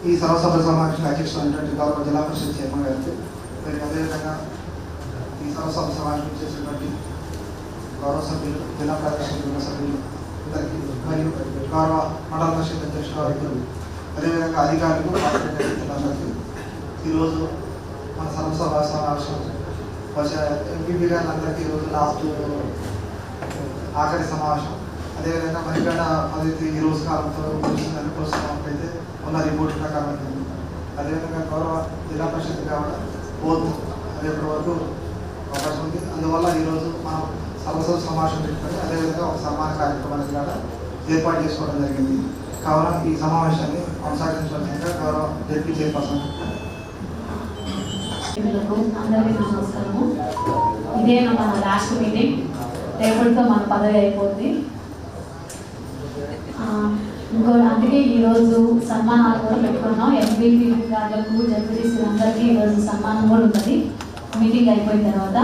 ఈ సర్వసభ్య సమావేశంలో అధ్యక్షులైనటువంటి గౌరవ జిల్లా పరిషత్ చైర్మన్ గారికి, మరి అదేవిధంగా ఈ సర్వసభ్య సమావేశం చేసినటువంటి గౌరవ సభ్యులు, జిల్లా కార్యదర్శి సభ్యులు అందరికీ, మరియు గౌరవ మండల పరిషత్ అధ్యక్షుల వారికి, అదేవిధంగా అధికారులు, అందరికీ ఈరోజు మన సర్వసభ సమావేశం ఎంపీపీ గారందరికీ ఈరోజు లాస్ట్ ఆఖరి సమావేశం. అదేవిధంగా మరిగడ పద్ధతి ఈ రోజు కాలంతో ముగిసిందని కోరుతున్నట్లయితే ఉన్న రిపోర్ట్ ప్రకారం అవుతుంది. అదేవిధంగా గౌరవ జిల్లా పరిషత్ కావడం పోతు రేపటి వరకు అవకాశం ఉంది. అందువల్ల ఈరోజు మనం సర్వసభ సమావేశం పెట్టుకొని అదేవిధంగా ఒక సన్మాన కార్యక్రమాన్ని కూడా ఏర్పాటు చేసుకోవడం జరిగింది. కావున ఈ సమావేశాన్ని కొనసాగించవలసిందిగా గౌరవ డిప్యూటీ చైర్పర్సన్. అందరికీ నమస్కారము. ఇదే మన లాస్ట్ మీటింగ్, రేపటితో మన పదవి అయిపోద్ది. అందుకే ఈరోజు సన్మానాలు కూడా పెట్టుకున్నాం. ఎంపీపీ గారులకు, జడ్పీటీసీ అందరికీ ఈరోజు సన్మానం కూడా ఉంటుంది. మీటింగ్ అయిపోయిన తర్వాత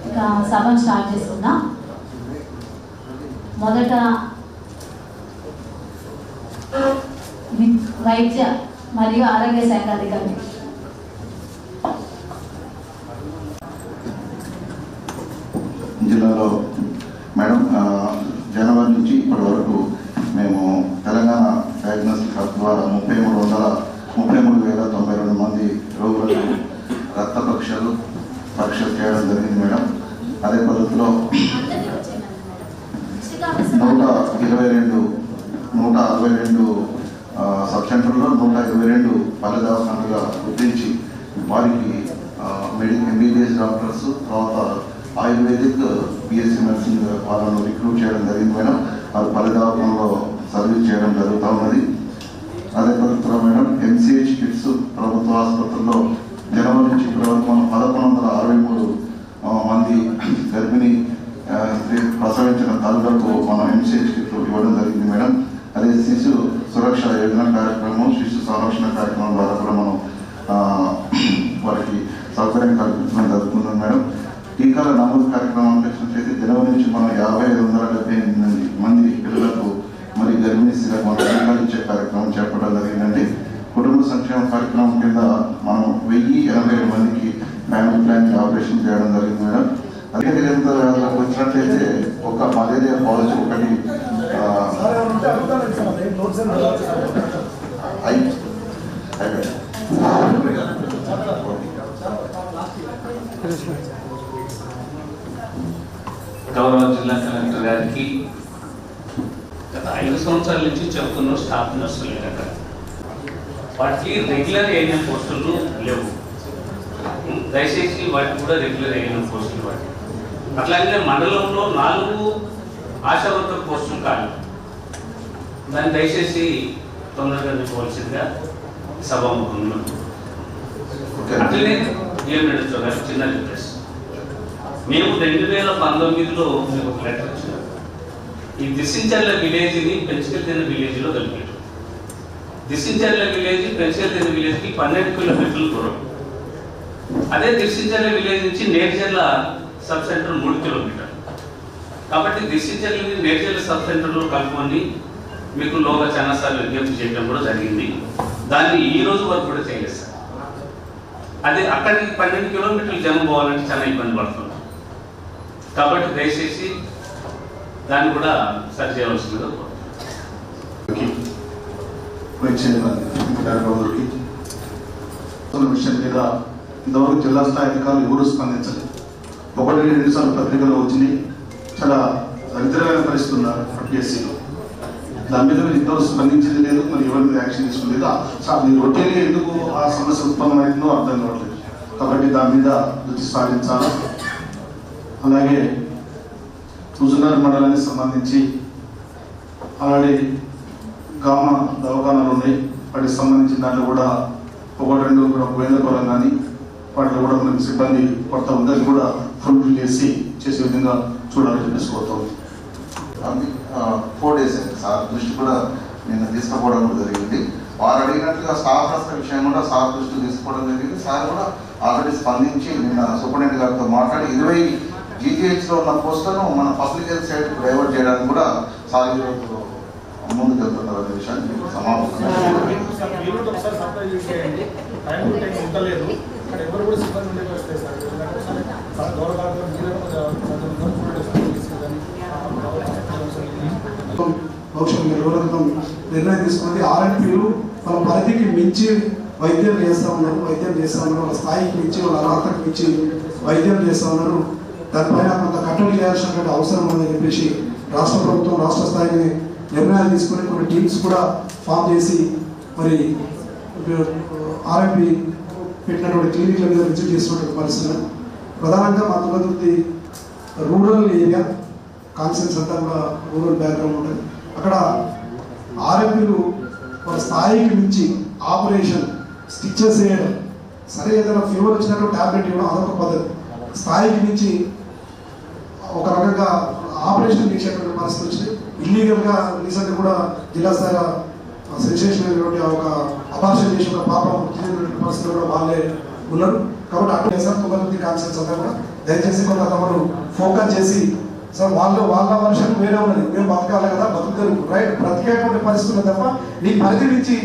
ఇక సభను స్టార్ట్ చేసుకుందాం. మొదట వైద్య మరియు ఆరోగ్య శాఖ అధికారి. జిల్లాలో మేడం జనవరి నుంచి ఇప్పటి వరకు మేము తెలంగాణ డయాగ్నోస్టిక్ హబ్ ద్వారా 33,92 మంది రోగులకు రక్త పరీక్షలు చేయడం జరిగింది మేడం. అదే పద్ధతిలో 162 సబ్ సెంటర్లో 122 పల్లె దవాఖానాలుగా గుర్తించి వారికి ఎంబీబీఎస్ డాక్టర్స్, తర్వాత ఆయుర్వేదిక్ బిఎస్సీ నర్సింగ్ వాళ్ళను రిక్రూట్ చేయడం జరిగింది మేడం. అది పల్లె దవాఖానలో సర్వీస్ చేయడం జరుగుతూ ఉన్నది. అదే పద్ధతిలో మేడం ఎంసీహెచ్ కిట్స్ ప్రభుత్వ ఆసుపత్రుల్లో జనవరి నుంచి ఇప్పటివరకు మనం 1163 మంది గర్భిణీ ప్రసవించిన తల్లులకు మనం ఎంసీహెచ్ కిట్లు ఇవ్వడం జరిగింది మేడం. అదే శిశు సురక్ష యోజన కార్యక్రమం, శిశు సంరక్షణ కార్యక్రమం ద్వారా కూడా మనం వారికి సౌకర్యం కల్పించడం జరుగుతుంది మేడం. టీకాల నమోదు కార్యక్రమం చూసినట్లయితే జనవరి నుంచి మనం 5,578 మంది పిల్లలకు మరి గర్భిణీ స్త్రీలకు మనం టీకాలు ఇచ్చే కార్యక్రమం చేపట్టడం జరిగిందండి. కుటుంబ సంక్షేమ కార్యక్రమం కింద మనం 1,087 మందికి ఫ్యామిలీ ప్లానింగ్ ఆపరేషన్ చేయడం జరిగింది మేడం. అదే విధంగా వచ్చినట్లయితే ఒక మలేరియా పాజిటివ్ ఒకటి గౌరవ జిల్లా కలెక్టర్ గారికి గత 5 సంవత్సరాల నుంచి చెప్తున్న స్టాఫ్ నర్సులు లేక వాటికి రెగ్యులర్ అయిన పోస్టులు లేవు. దయచేసి వాటికి కూడా రెగ్యులర్ అయిన పోస్టులు వాటి అట్లాగే మండలంలో 4 ఆశావర్కర్ పోస్టులు కాదు. దాన్ని దయచేసి తొందరగా నింపవలసిందిగా సభాముఖంలో అట్లనే ఏమిటో గారు చిన్న రిక్వెస్ట్. మేము 2019లో మీకు ఒక లెటర్ ఇచ్చినాం. ఈ దిశించర్ల విలేజ్ని పెంచుకెళ్తున్న విలేజ్లో కలిపారు. దిశించర్ల విలేజ్ పెంచుకెళ్తున్న విలేజ్కి 12 కిలోమీటర్ల దూరం. అదే దిశించర్ల విలేజ్ నుంచి నేర్చర్ల సబ్ సెంటర్ 3 కిలోమీటర్లు. కాబట్టి దిశించర్లని నేర్చర్ల సబ్ సెంటర్లో కలుపుకొని మీకు లోగా చాలాసార్లు విజ్ఞప్తి చేయడం కూడా జరిగింది. దాన్ని ఈ రోజు వరకు కూడా చేయలేదు సార్. అదే అక్కడికి 12 కిలోమీటర్లు జనం పోవాలంటే చాలా ఇబ్బంది పడుతుంది. కాబట్టి దయచేసి దాన్ని కూడా సరి చేయవలసిందిగా విషయం మీద ఇంతవరకు జిల్లా స్థాయి అధికారులు ఎవరు స్పందించలేదు. 1-2 సార్లు పత్రికలు వచ్చినాయి. చాలా దరిద్రమైన పరిస్థితి ఉన్నారు పిఎస్సీలో. దాని మీద మీరు ఇంతవరకు స్పందించేది లేదు, మరి ఎవరి మీద యాక్షన్ తీసుకునేది. మీరు రొటీన్ ఎందుకు ఆ సమస్య ఉత్పన్నమైందో అర్థం కావట్లేదు. కాబట్టి దాని మీద దృష్టి సాధించాలి. అలాగే హుజూర్నగర్ మండలానికి సంబంధించి అలాగే గ్రామ దవాఖానాలు ఉన్నాయి. వాటికి సంబంధించిన దాంట్లో కూడా 1-2 కూడా గోవిందపురం కానీ వాటిలో కూడా మనకి సిబ్బంది కొత్త ఉందని కూడా ఫుల్ఫిల్ చేసే విధంగా చూడాలని చెప్పేసి కోరుతాం. 4 days సార్ దృష్టి కూడా నిన్న తీసుకుపోవడం కూడా జరిగింది. వారు అడిగినట్లుగా స్టాఫ్ నర్సుల విషయం కూడా సార్ దృష్టి తీసుకోవడం జరిగింది. సార్ కూడా ఆల్రెడీ స్పందించి నిన్న సూపరింటెండెంట్ గారితో మాట్లాడి 20 జీజీహెచ్లో ఉన్న పోస్టులను మన పబ్లిక్ హెల్త్ సైడ్ డైవర్ట్ చేయడానికి కూడా సార్ ముందుకు వెళ్తున్నారు అనే విషయాన్ని సమావేశం కూడా యూజ్ చేయండి. టైం ఉండలేదు అక్కడ ఎవరు కూడా సిబ్బంది ఉండే వస్తాయి సార్. బహుశా మీరు రోజుల క్రితం నిర్ణయం తీసుకున్నది ఆర్ఎంపీలు వాళ్ళ పరిధికి మించి వైద్యం చేస్తూ ఉన్నారు, వాళ్ళ స్థాయికి మించి, వాళ్ళ అర్హతకు మించి వైద్యం చేస్తూ ఉన్నారు. దానిపైన కొంత కట్టడి చేయాల్సినటువంటి అవసరం ఉందని చెప్పేసి రాష్ట్ర ప్రభుత్వం రాష్ట్ర స్థాయిని నిర్ణయాలు తీసుకుని కొన్ని టీమ్స్ కూడా ఫామ్ చేసి మరి ఆర్ఎంపీ పెట్టినటువంటి క్లినిక్ల మీద విజిట్ చేసినటువంటి పరిస్థితులు. ప్రధానంగా మా తుంగతుర్తి రూరల్ ఏరియా కాన్సెన్స్ అంతా కూడా రూరల్ బ్యాక్గ్రౌండ్ ఉంటుంది. అక్కడ ఆర్ఎంపీలు వాళ్ళ స్థాయికి మించి ఆపరేషన్, స్టిచ్చెస్ వేయడం, సరే ఏదైనా ఫీవర్ వచ్చినట్టు ట్యాబ్లెట్ ఇవ్వడం అదొక పద్ధతి. స్థాయికి మించి ఒక రకంగా ఆపరేషన్ చేసేటువంటి పరిస్థితి వచ్చింది. ఇల్లీగల్గా రీసెంట్గా కూడా జిల్లా స్థాయిలో సెన్సేషన్ అయినటువంటి ఒక అబార్షన్ చేసి ఒక పాప మృతి పరిస్థితులు కూడా వాళ్ళే ఉన్నారు. కాబట్టి అటు చేశారు తుంగతుర్తి కాన్సెన్స్ అంతా కూడా దయచేసి కొంత తమరు ఫోకస్ చేసి సార్ వాళ్ళ వర్షం వేరే ఉన్నది, మేము బతకాలి కదా, బతుకుతారు రైట్, బ్రతికేటువంటి పరిస్థితులు తప్ప నీ పరిధి నుంచి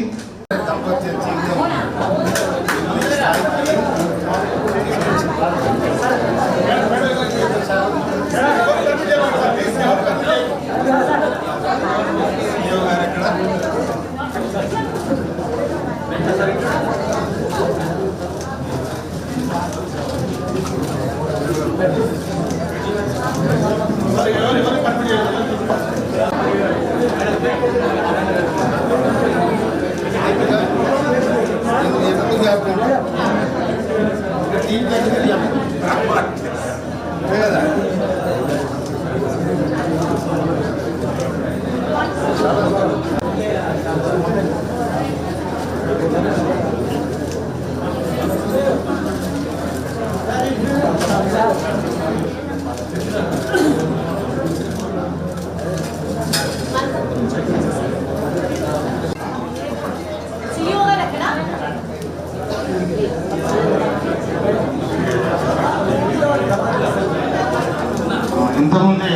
ఇంతకుముందే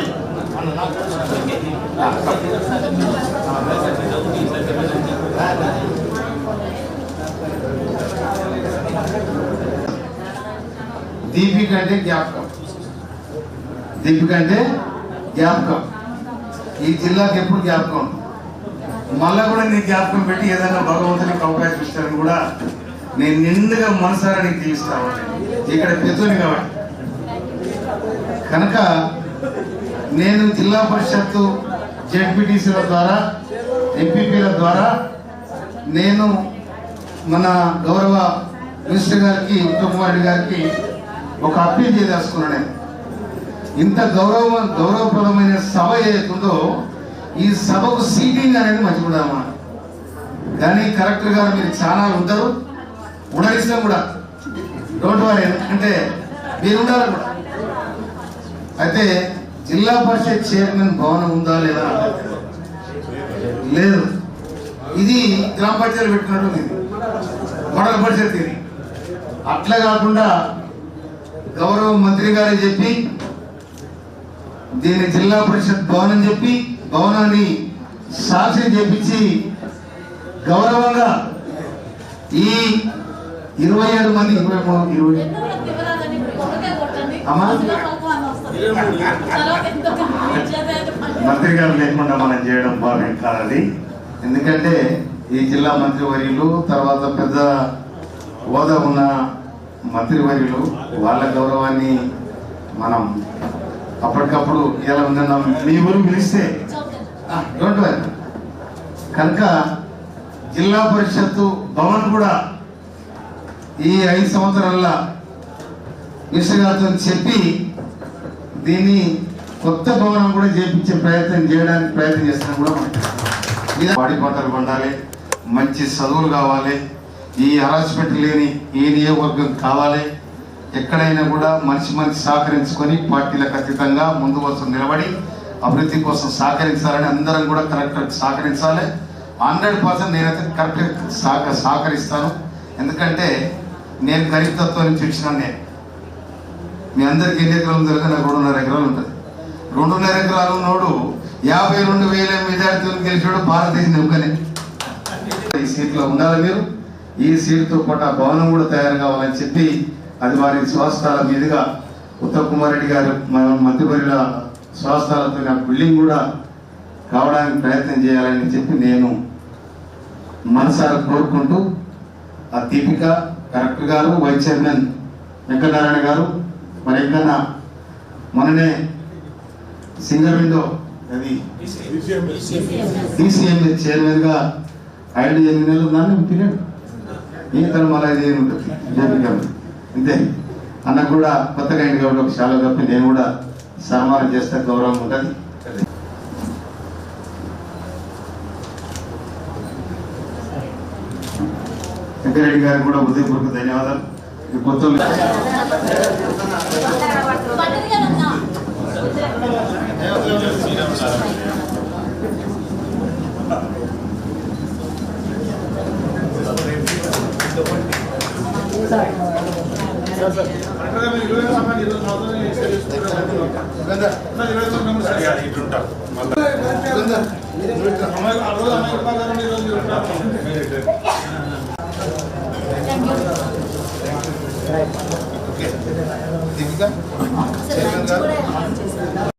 దీపిక అంటే జ్ఞాపకం, దీపిక అంటే జ్ఞాపకం. ఈ జిల్లాకి ఎప్పుడు జ్ఞాపకం, మళ్ళా కూడా నీ జ్ఞాపకం పెట్టి ఏదైనా భగవంతునికి అవకాశం ఇస్తారని కూడా నేను నిండుగా మనసారా నీకు తెలుస్తాను. ఇక్కడ పెద్దోని కాబట్టి కనుక నేను జిల్లా పరిషత్తు జెడ్పీటీసీల ద్వారా ఎంపీపీల ద్వారా నేను మన గౌరవ మినిస్టర్ గారికి ఉత్తమ్ కుమార్ రెడ్డి గారికి ఒక అప్పీల్ చేయదలుచుకున్నాను. ఇంత గౌరవప్రదమైన సభ ఏదైతుందో ఈ సభకు సీటింగ్ అనేది మంచిగుండదమ్మా. కానీ కలెక్టర్ గారు మీరు చాలా ఉంటారు, ఉండనిస్తాం కూడా, డోంట్ వరీ, ఎందుకంటే మీరు ఉండాలి కూడా. అయితే జిల్లా పరిషత్ చైర్మన్ భవనం ఉందా లేదా? లేదు. ఇది గ్రామ పంచాయతీలు పెట్టినట్టు ఇది మండల పరిషత్. ఇది అట్లా కాకుండా గౌరవ మంత్రి గారే చెప్పి దీన్ని జిల్లా పరిషత్ భవనం చెప్పి భవనాన్ని సాక్షి చేపించి గౌరవంగా ఈ 27 మంది 23 మంత్రి గారు లేకుండా మనం చేయడం బాగా కాదు. ఎందుకంటే ఈ జిల్లా మంత్రి వర్యులు, తర్వాత పెద్ద హోదా ఉన్న మంత్రి వర్యులు, వాళ్ళ గౌరవాన్ని మనం అప్పటికప్పుడు ఎలా ఉందన్నా మీ ఊరు పిలిస్తే డోంట్ వరీ. కనుక జిల్లా పరిషత్తు భవన్ కూడా ఈ 5 సంవత్సరాల మినిస్టర్ గారితో చెప్పి దీన్ని కొత్త భవనం కూడా చేయించే చేయడానికి ప్రయత్నం చేస్తున్నాం కూడా. వాడి పంటలు పండాలి, మంచి చదువులు కావాలి, ఈ హరాస్మెంట్ లేని ఈ నియోజకవర్గం కావాలి. ఎక్కడైనా కూడా మనిషి సహకరించుకొని పార్టీలకు అతీతంగా ముందు కోసం నిలబడి అభివృద్ధి కోసం సహకరించాలని అందరం కూడా కరెక్ట్ సహకరించాలి. 100% నేనైతే కరెక్ట్ సహకరిస్తాను. ఎందుకంటే నేను గరీబ్ తత్వం నుంచి వచ్చినాను. నేను మీ అందరికి ఎన్ని ఎకరాలు ఉందో నాకు 2.5 ఎకరాలు ఉంటుంది. 2.5 ఎకరాలు ఉన్నోడు 52,000 మెజార్టీలు గెలిచాడు భారతదేశం ఎముకనే. ఈ సీట్లో ఉండాలి మీరు. ఈ సీటుతో పాటు ఆ భవనం కూడా తయారు కావాలని చెప్పి అది వారి స్వస్థాల మీదుగా ఉత్తమ్ కుమార్ రెడ్డి గారు మంత్రివర్యుల స్వస్థాలతో ఆ బిల్డింగ్ కూడా కావడానికి ప్రయత్నం చేయాలని చెప్పి నేను మనసారా కోరుకుంటూ ఆ దీపిక కలెక్టర్ గారు వైస్ చైర్మన్ వెంకటనారాయణ గారు మరి ఎక్కడన్నా మననే సింగల్ విండో అది DCM చైర్మన్గా 5-8 నెలలు దాన్ని పీరియడ్ ఈతను మళ్ళీ ఇది ఉంటుంది దీపిక అంతే అన్న కూడా కొత్తగా అయింది కాబట్టి ఒక చాలా కప్పి నేను కూడా సన్మానం చేస్తే గౌరవం ఉంటుంది. వెంకరెడ్డి గారికి కూడా హృదయపూర్వక ధన్యవాదాలు. కొత్త దీపిక చైర్మన్ గారు